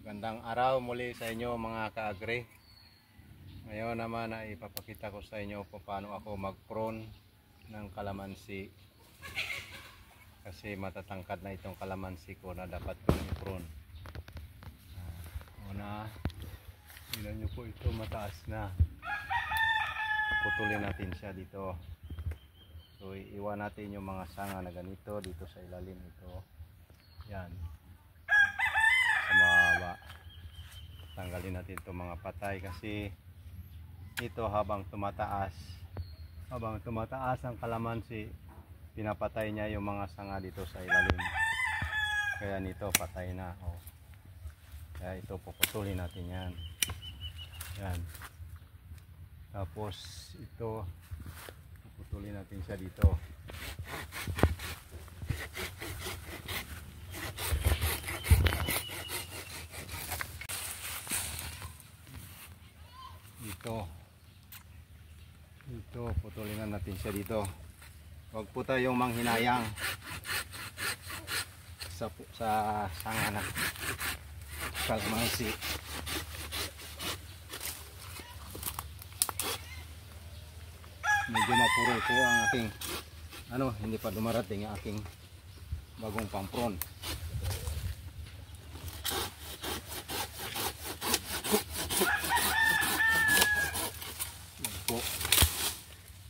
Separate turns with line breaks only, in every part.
Gandang araw muli sa inyo mga ka-agri. Ngayon naman ay ipapakita ko sa inyo kung paano ako mag-prune ng kalamansi. Kasi matatangkad na itong kalamansi ko na dapat kong i-prune. Una, tingnan nyo po, ito mataas na. Putulin natin siya dito. So iiwan natin yung mga sanga na ganito dito sa ilalim ito. Yan. Sa mababa. Tanggalin natin itong mga patay kasi ito habang tumataas ang kalamansi, pinapatay niya yung mga sanga dito sa ilalim. Kaya nito patay na. Oh. Kaya ito puputulin natin yan. Yan. Tapos ito puputulin natin siya dito. Ito putulin natin siya dito. Huwag po tayong manghinayang sa sanga na kalamansi. Medyo mapuro po ang aking hindi pa dumarating ang aking bagong pang-prune.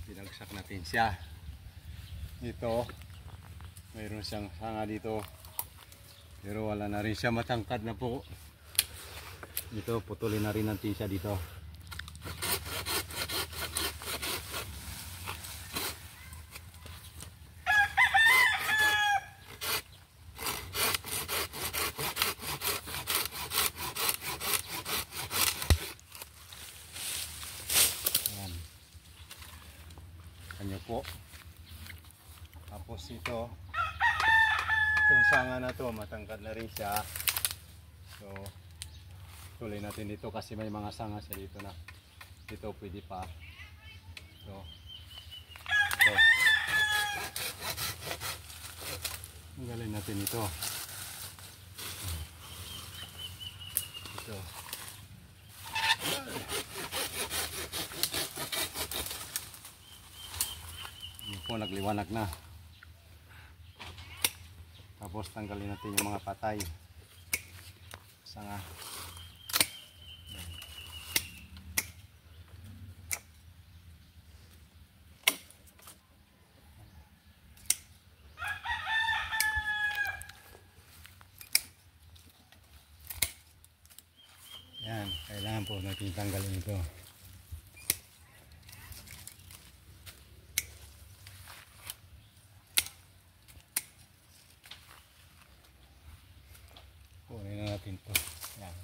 Binagsak natin siya. Ito mayroon siyang sanga dito pero wala na rin siya, matangkad na po. Ito putulin na rin natin siya dito. Kanya po. Tapos itong sanga na to matangkad na rin siya. So tuloy natin dito kasi may mga sanga siya dito na. Dito pwede pa. So tanggalin natin ito. Ito. Po, nagliwanag na. Tapos tanggalin natin yung mga patay sanga. Yan, kailangan po natin tanggalin ito. Kunin na natin ito. Yan.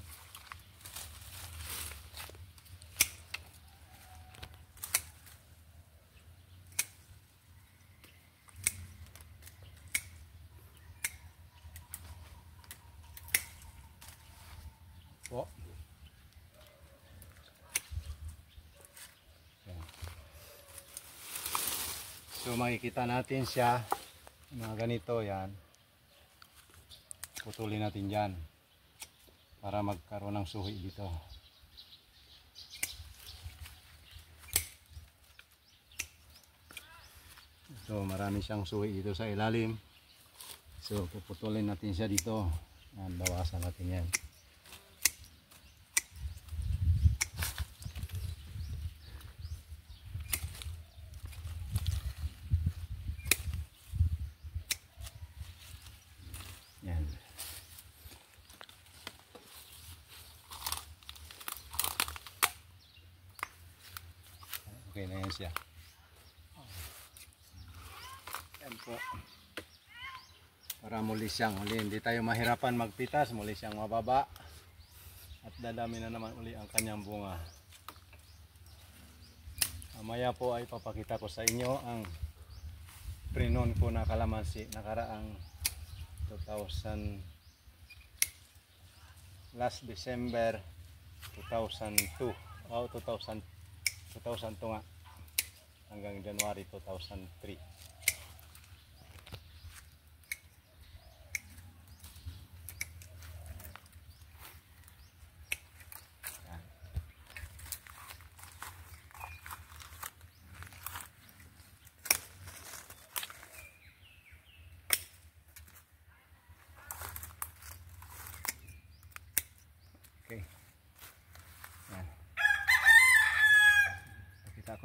Po. Yan. So makikita natin siya mga ganito yan. Putulin natin dyan para magkaroon ng suhi dito. So marami siyang suhi dito sa ilalim. So puputulin natin siya dito. Yan, bawasan natin yan. Yan. Okay na yan siya. Yan po. Para muli hindi tayo mahirapan magpitas, muli siyang mababa. At dadami na naman uli ang kanyang bunga. Mamaya po ay papakita ko sa inyo ang prinon ko na kalamansi nakaraang 2000 last December 2002 2002 nga hanggang January 2003.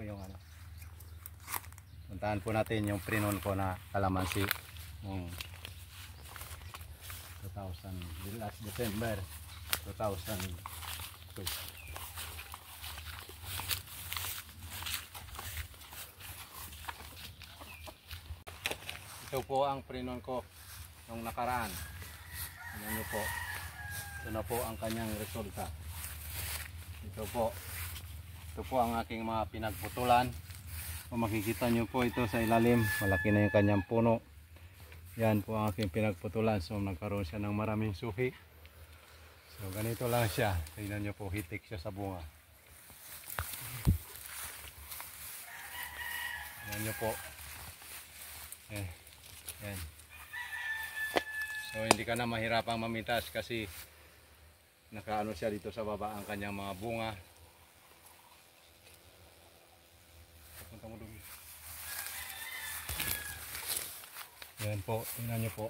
yung ano. Puntahan po natin yung prinon ko na kalamansi noong 2000, last December 2002. Ito po ang prinon ko nung nakaraan. Tignan nyo po. Ito na po ang kanyang resulta. Ito po ang aking mga pinagputulan. Kung makikita nyo po ito sa ilalim, malaki na yung kanyang puno. Yan po ang aking pinagputulan. So nagkaroon siya ng maraming suhi. So ganito lang siya. Tingnan nyo po, hitik siya sa bunga. Tingnan nyo po. Yan. So hindi ka na mahirapang mamitas kasi nakaano siya dito sa baba ang kanyang mga bunga. Punta mo doon. Yan po, tingnan nyo po.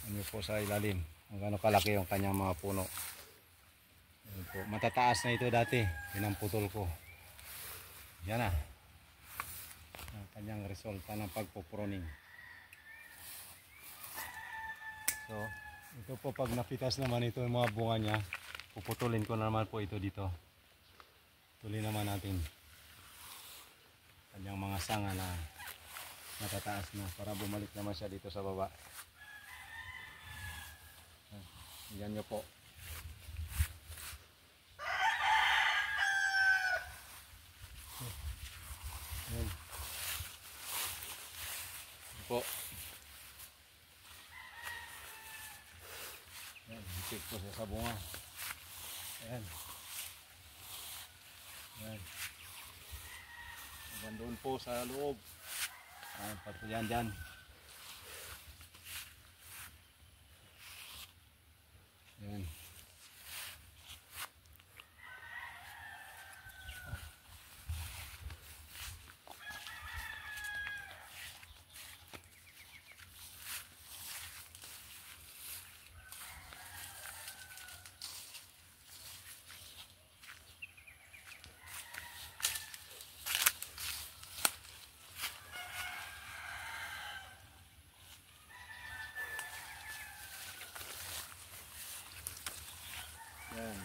Tingnan nyo po sa ilalim kung gaano kalaki yung kanyang mga puno. Yan po. Matataas na ito dati, pinamputol ko. Yan na ang kanyang resulta ng pagpupruning. So ito po, pag napitas naman ito yung mga bunga niya, puputulin ko naman po ito dito. Tuloy naman natin kanyang mga sanga na matataas na para bumalik naman siya dito sa baba. Yan nyo po. Yan. Yan po. Yan, hitik po siya sa bunga. Ayan. Ayan. Hanggang doon po sa loob. Ayan, pati yan dyan. Ayan.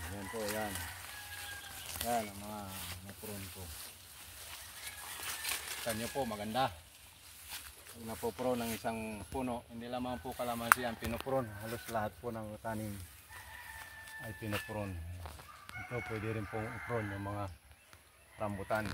Yan po, yan. Yan ang mga napron ko. Kita nyo po, maganda. Pag napupron ng isang puno, hindi lamang po kalamansi ang pinupron. Halos lahat po ng tanim ay pinupron. Ito pwede rin pong upron yung mga rambutan.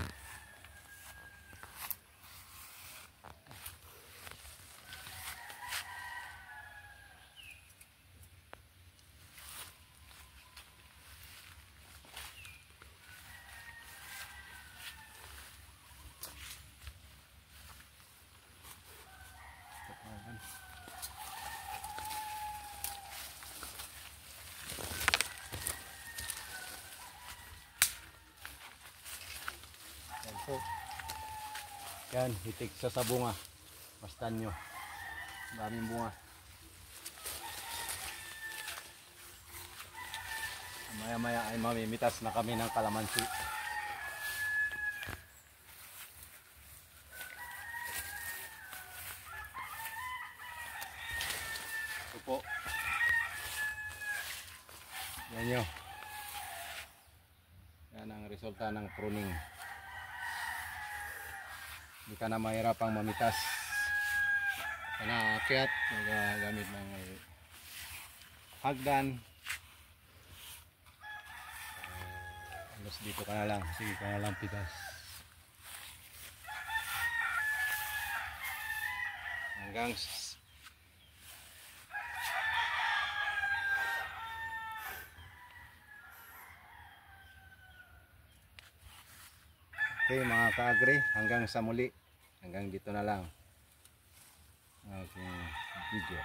So, yan, hitik siya sa bunga. Mastan nyo. Daming bunga. Maya maya ay mamimitas na kami ng kalamansi. Ito po. Yan nyo. Yan ang resulta ng pruning. Hindi ka na mahirapang mamitas. Kana akyat, gamit ng hagdan. Alas dito ka na lang. Sige ka na lang pitas. Hanggang okay mga ka-agri, hanggang sa muli. Hanggang dito na lang ang aking video.